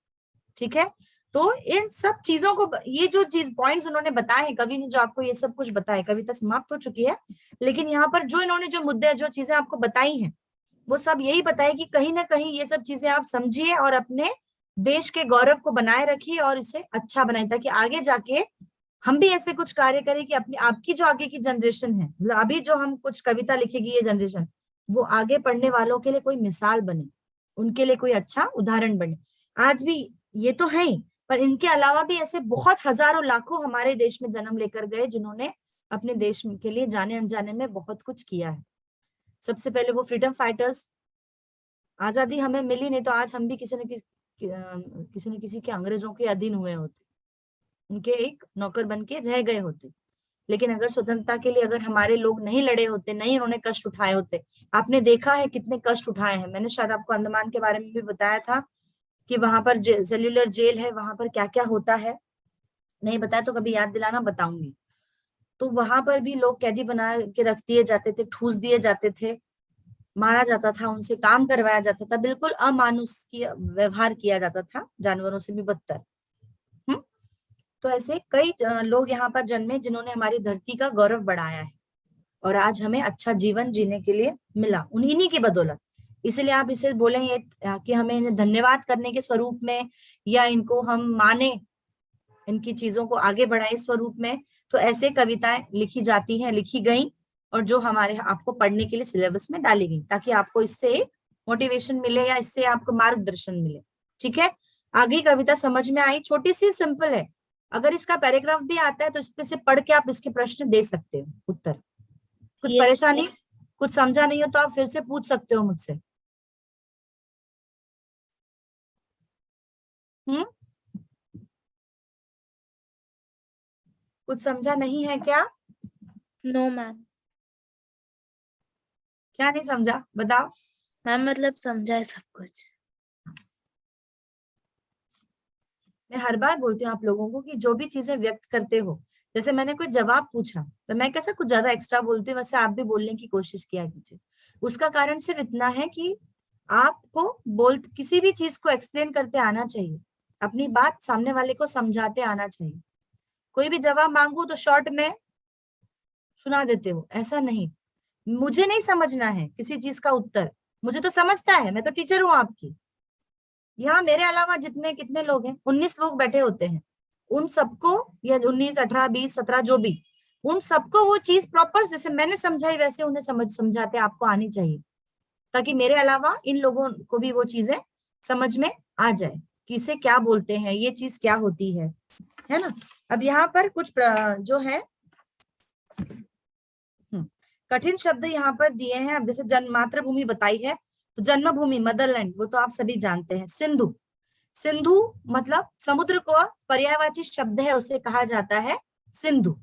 ठीक है। तो इन सब चीजों को, ये जो चीज पॉइंट्स उन्होंने बताए, कवि ने जो आपको ये सब कुछ बताया, कविता समाप्त हो चुकी है, लेकिन यहाँ पर जो इन्होंने जो मुद्दे, जो चीजें आपको बताई हैं, वो सब यही बताए कि कहीं ना कहीं ये सब चीजें आप समझिए और अपने देश के गौरव को बनाए रखिए और इसे अच्छा बनाए, ताकि आगे जाके हम भी ऐसे कुछ कार्य करें कि अपनी, आपकी जो आगे की जनरेशन है, मतलब अभी जो हम कुछ कविता लिखेगी ये जनरेशन, वो आगे पढ़ने वालों के लिए कोई मिसाल बने, उनके लिए कोई अच्छा उदाहरण बने। आज भी ये तो है ही, पर इनके अलावा भी ऐसे बहुत हजारों लाखों हमारे देश में जन्म लेकर गए, जिन्होंने अपने देश के लिए जाने अनजाने में बहुत कुछ किया है। सबसे पहले वो फ्रीडम फाइटर्स, आजादी हमें मिली नहीं तो आज हम भी किसी न किसी के अंग्रेजों के अधीन हुए होते, उनके एक नौकर बन के रह गए होते। लेकिन अगर स्वतंत्रता के लिए अगर हमारे लोग नहीं लड़े होते, नहीं उन्होंने कष्ट उठाए होते, आपने देखा है कितने कष्ट उठाए हैं। मैंने शायद आपको अंडमान के बारे में भी बताया था कि वहां पर सेल्यूलर जेल है, वहां पर क्या क्या होता है, नहीं बताया तो कभी याद दिलाना, बताऊंगी। तो वहां पर भी लोग कैदी बना के रख दिए जाते थे, ठूस दिए जाते थे, मारा जाता था, उनसे काम करवाया जाता था, बिल्कुल अमानुषिक व्यवहार किया जाता था, जानवरों से भी बदतर। तो ऐसे कई लोग यहाँ पर जन्मे जिन्होंने हमारी धरती का गौरव बढ़ाया है, और आज हमें अच्छा जीवन जीने के लिए मिला उन्हीं की बदौलत। इसलिए आप इसे बोलेंगे कि हमें इन्हें धन्यवाद करने के स्वरूप में, या इनको हम माने, इनकी चीजों को आगे बढ़ाए इस स्वरूप में, तो ऐसे कविताएं लिखी जाती हैं, लिखी गई, और जो हमारे आपको पढ़ने के लिए सिलेबस में डाली गई, ताकि आपको इससे मोटिवेशन मिले या इससे आपको मार्गदर्शन मिले। ठीक है। आगे कविता समझ में आई, छोटी सी सिंपल है, अगर इसका पैराग्राफ भी आता है तो इस पे से पढ़ के आप इसके प्रश्न दे सकते हो, उत्तर। कुछ Yes, परेशानी, कुछ समझा नहीं हो तो आप फिर से पूछ सकते हो मुझसे। कुछ समझा नहीं है क्या? No ma'am. क्या नहीं समझा बताओ। मैम मतलब समझा है सब कुछ। मैं हर बार बोलती हूँ आप लोगों को कि जो भी चीजें व्यक्त करते हो, जैसे मैंने कोई जवाब पूछा तो मैं कैसा कुछ ज्यादा एक्स्ट्रा बोलती हूँ, वैसे आप भी बोलने की कोशिश किया कीजिए। उसका कारण सिर्फ इतना है कि आपको किसी भी चीज को एक्सप्लेन करते आना चाहिए, अपनी बात सामने वाले को समझाते आना चाहिए। कोई भी जवाब मांगू तो शॉर्ट में सुना देते हो, ऐसा नहीं। मुझे नहीं समझना है किसी चीज का उत्तर, मुझे तो समझता है, मैं तो टीचर हूँ आपकी। यहाँ मेरे अलावा जितने कितने लोग हैं, 19 लोग बैठे होते हैं, उन सबको, या 19, 18, 20, 17 जो भी, उन सबको वो चीज प्रॉपर जैसे मैंने समझाई वैसे उन्हें समझाते आपको आनी चाहिए, ताकि मेरे अलावा इन लोगों को भी वो चीजें समझ में आ जाए कि इसे क्या बोलते हैं, ये चीज क्या होती है ना। अब यहाँ पर कुछ जो है कठिन शब्द यहाँ पर दिए हैं। अब जैसे जन्म, मातृभूमि बताई है, तो जन्मभूमि मदरलैंड वो तो आप सभी जानते हैं। सिंधु, सिंधु मतलब समुद्र को पर्यायवाची शब्द है, उसे कहा जाता है सिंधु।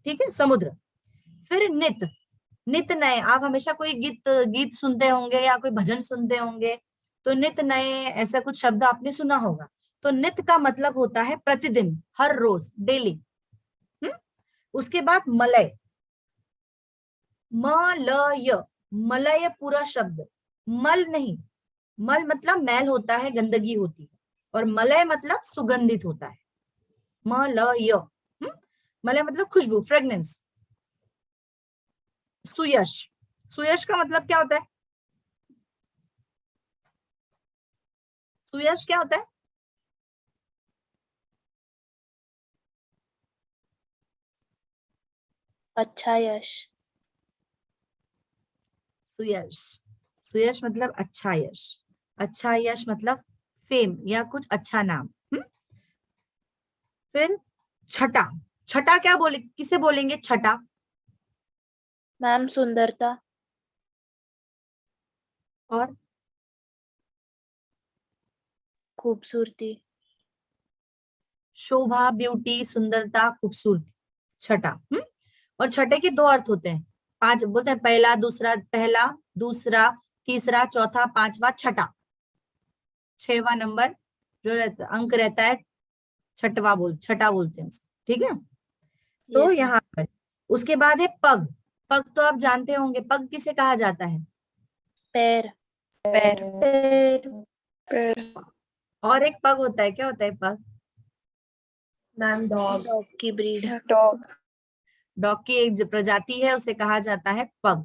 ठीक है, समुद्र। फिर नित, नित नए, आप हमेशा कोई गीत सुनते होंगे या कोई भजन सुनते होंगे, तो नित नए ऐसा कुछ शब्द आपने सुना होगा। तो नित्य का मतलब होता है प्रतिदिन, हर रोज, डेली। उसके बाद मलय, मलय, मलय पूरा शब्द, मल नहीं, मल मतलब मैल होता है, गंदगी होती है, और मलय मतलब सुगंधित होता है, मलय। मलय मतलब खुशबू, फ्रेग्रेंस। सुयश, सुयश का मतलब क्या होता है? सुयश क्या होता है? अच्छा यश। सुयश, सुयश मतलब अच्छा यश, अच्छा यश मतलब फेम या कुछ अच्छा नाम। फिर छटा, छटा क्या बोले, किसे बोलेंगे छटा? मैम सुंदरता। और खूबसूरती। शोभा, ब्यूटी, सुंदरता, खूबसूरती, छटा। और छठे के दो अर्थ होते हैं, पांच बोलते हैं, पहला, दूसरा, पहला, दूसरा, तीसरा, चौथा, पांचवा, छठा। 6वां नंबर जो रहता, अंक रहता है, छठा बोलते हैं उसको, ठीक है। तो यस मैम। यहाँ पर उसके बाद है पग, पग तो आप जानते होंगे, पग किसे कहा जाता है? पैर। पैर। पैर। और एक पग होता है, क्या होता है पग? Ma'am dog. डॉग की ब्रीड। डॉग। डॉग की एक जो प्रजाति है उसे कहा जाता है पग,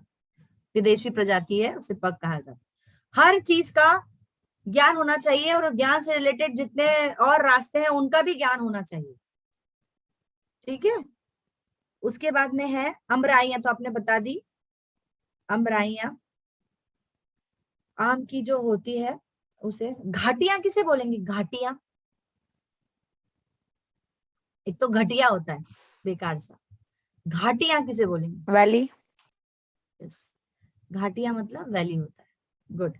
विदेशी प्रजाति है, उसे पग कहा जाता है। हर चीज का ज्ञान होना चाहिए, और ज्ञान से रिलेटेड जितने और रास्ते हैं उनका भी ज्ञान होना चाहिए, ठीक है। उसके बाद में है अमराइयां, तो आपने बता दी, अमराइयां आम की जो होती है उसे। घाटियां किसे बोलेंगे? घाटियां, एक तो घटिया होता है, बेकार सा। घाटियां किसे बोलेंगे? वैली। यस, घाटियां मतलब वैली होता है, गुड।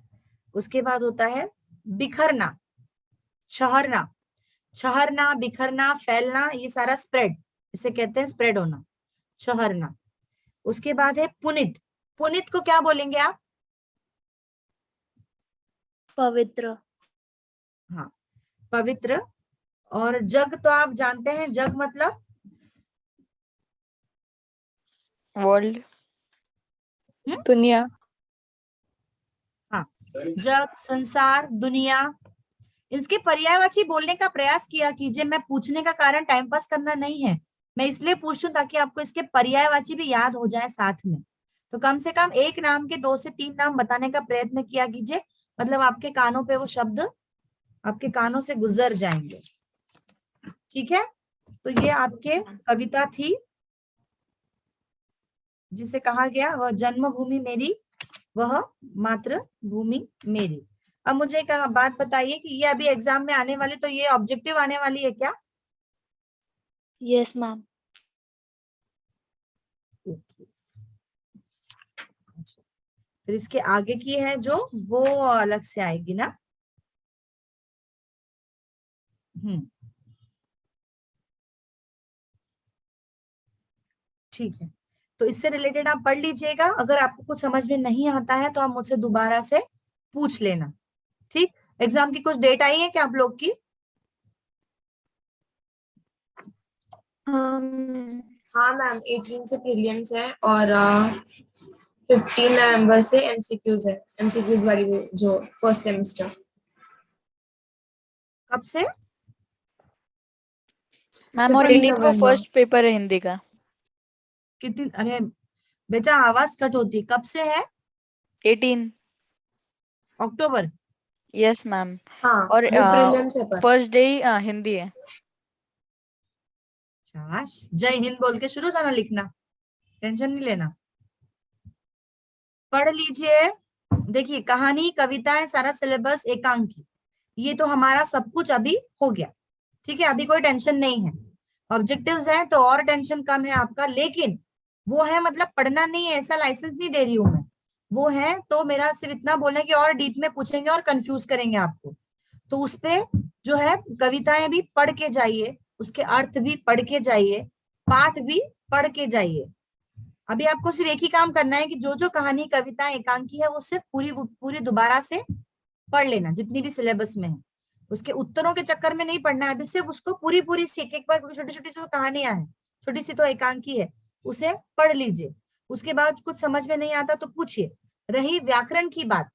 उसके बाद होता है बिखरना, छहरना, छहरना, बिखरना, फैलना, ये सारा स्प्रेड, इसे कहते हैं स्प्रेड होना, छहरना। उसके बाद है पुनित, पुनित को क्या बोलेंगे आप? पवित्र। हाँ, पवित्र। और जग तो आप जानते हैं, जग मतलब वर्ल्ड। हम्म? दुनिया। हाँ, जग, संसार, दुनिया, इसके पर्यायवाची बोलने का प्रयास किया कीजिए। मैं पूछने का कारण टाइम पास करना नहीं है, मैं इसलिए पूछूं ताकि आपको इसके पर्यायवाची भी याद हो जाए साथ में। तो कम से कम एक नाम के 2 से 3 नाम बताने का प्रयत्न किया कीजिए, मतलब आपके कानों पे वो शब्द आपके कानों से गुजर जाएंगे, ठीक है। तो ये आपके कविता थी जिसे कहा गया वह जन्मभूमि मेरी, वह मातृभूमि मेरी। अब मुझे एक बात बताइए कि ये अभी एग्जाम में आने वाली, तो ये ऑब्जेक्टिव आने वाली है क्या? Yes ma'am. फिर इसके आगे की है जो, वो अलग से आएगी ना। ठीक है, तो इससे रिलेटेड आप पढ़ लीजिएगा, अगर आपको कुछ समझ में नहीं आता है तो आप मुझसे दोबारा से पूछ लेना, ठीक। एग्जाम की कुछ डेट आई है क्या आप लोग की? हाँ मैम, 18 से प्रीलिम्स है और 15 नवंबर से एमसीक्यूज है, एमसीक्यूज वाली वो जो फर्स्ट सेमेस्टर। कब से? मैम और 15 18 को नवंबर। फर्स्ट पेपर है हिंदी का। कितनी, अरे बेटा आवाज कट होती है, कब से है? 18। अक्टूबर? Yes ma'am. हाँ, और वो प्रीलिम्स है पर। फर्स्ट डे हिंदी है। शाबाश, जय हिंद बोल के शुरू जाना लिखना, टेंशन नहीं लेना, पढ़ लीजिए। देखिए, कहानी, कविताएं, सारा सिलेबस एकांकी, ये तो हमारा सब कुछ अभी हो गया, ठीक है। अभी कोई टेंशन नहीं है। ऑब्जेक्टिव्स हैं तो और टेंशन कम है आपका, लेकिन वो है मतलब पढ़ना नहीं है ऐसा लाइसेंस नहीं दे रही हूं मैं, वो है तो मेरा सिर्फ इतना बोलना है कि और डीप में पूछेंगे और कंफ्यूज करेंगे आपको। तो उस पे जो है कविताएं भी पढ़ के जाइए, उसके अर्थ भी पढ़ के जाइए, पाठ भी पढ़ के जाइए। अभी आपको सिर्फ एक ही काम करना है कि जो जो कहानी, कविता, एकांकी है वो सिर्फ पूरी पूरी दोबारा से पढ़ लेना, जितनी भी सिलेबस में है। उसके उत्तरों के चक्कर में नहीं पढ़ना है, अभी सिर्फ उसको पूरी पूरी सीख, एक बार छोटी छोटी सी तो कहानियां हैं, छोटी सी तो एकांकी है, उसे पढ़ लीजिए। उसके बाद कुछ समझ में नहीं आता तो पूछिए। रही व्याकरण की बात,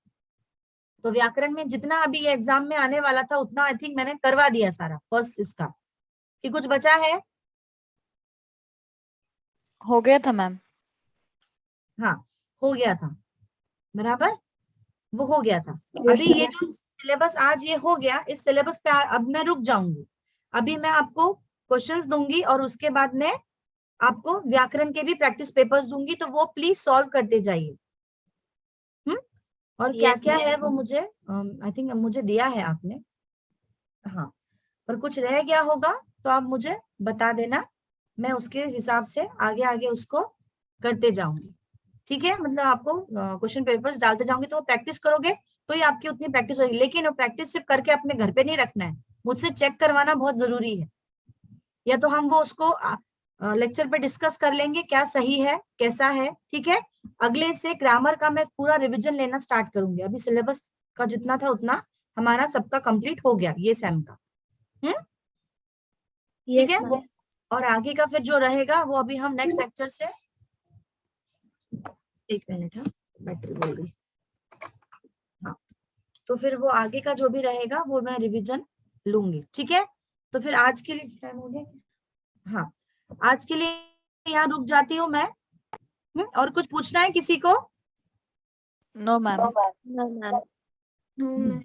तो व्याकरण में जितना अभी ये एग्जाम में आने वाला था उतना आई थिंक मैंने करवा दिया सारा फर्स्ट इसका, कि कुछ बचा है? हो गया था मैम। हाँ, हो गया था, बराबर, वो हो गया था। अभी ये जो सिलेबस आज ये हो गया, इस सिलेबस पे अब मैं रुक जाऊंगी। अभी मैं आपको क्वेश्चंस दूंगी और उसके बाद में आपको व्याकरण के भी प्रैक्टिस पेपर्स दूंगी, तो वो प्लीज सॉल्व करते जाइए। और क्या Yes, क्या ma'am. है वो मुझे आई थिंक मुझे दिया है आपने, हाँ, पर कुछ रह गया होगा तो आप मुझे बता देना, मैं उसके हिसाब से आगे आगे उसको करते जाऊंगी। ठीक है, मतलब आपको क्वेश्चन पेपर्स डालते जाऊंगी, तो वो प्रैक्टिस करोगे तो ही आपकी उतनी प्रैक्टिस होगी। लेकिन वो प्रैक्टिस सिर्फ करके अपने घर पे नहीं रखना है, मुझसे चेक करवाना बहुत जरूरी है। या तो हम वो उसको लेक्चर पे डिस्कस कर लेंगे क्या सही है कैसा है, ठीक है। अगले से ग्रामर का मैं पूरा रिवीजन लेना स्टार्ट करूंगी। अभी सिलेबस का जितना था उतना हमारा सबका कंप्लीट हो गया ये सेम का। ठीक Yes, है, ma'am. और आगे का फिर जो रहेगा वो अभी हम नेक्स्ट लेक्चर से, एक मिनट, हाँ बैटरी बोल रही, हाँ, तो फिर वो आगे का जो भी रहेगा वो मैं रिवीजन लूंगी। ठीक है, तो फिर आज के लिए टाइम हो गया, हाँ, आज के लिए यहाँ रुक जाती हूँ मैं। और कुछ पूछना है किसी को? No ma'am. No, ma'am. No, ma'am.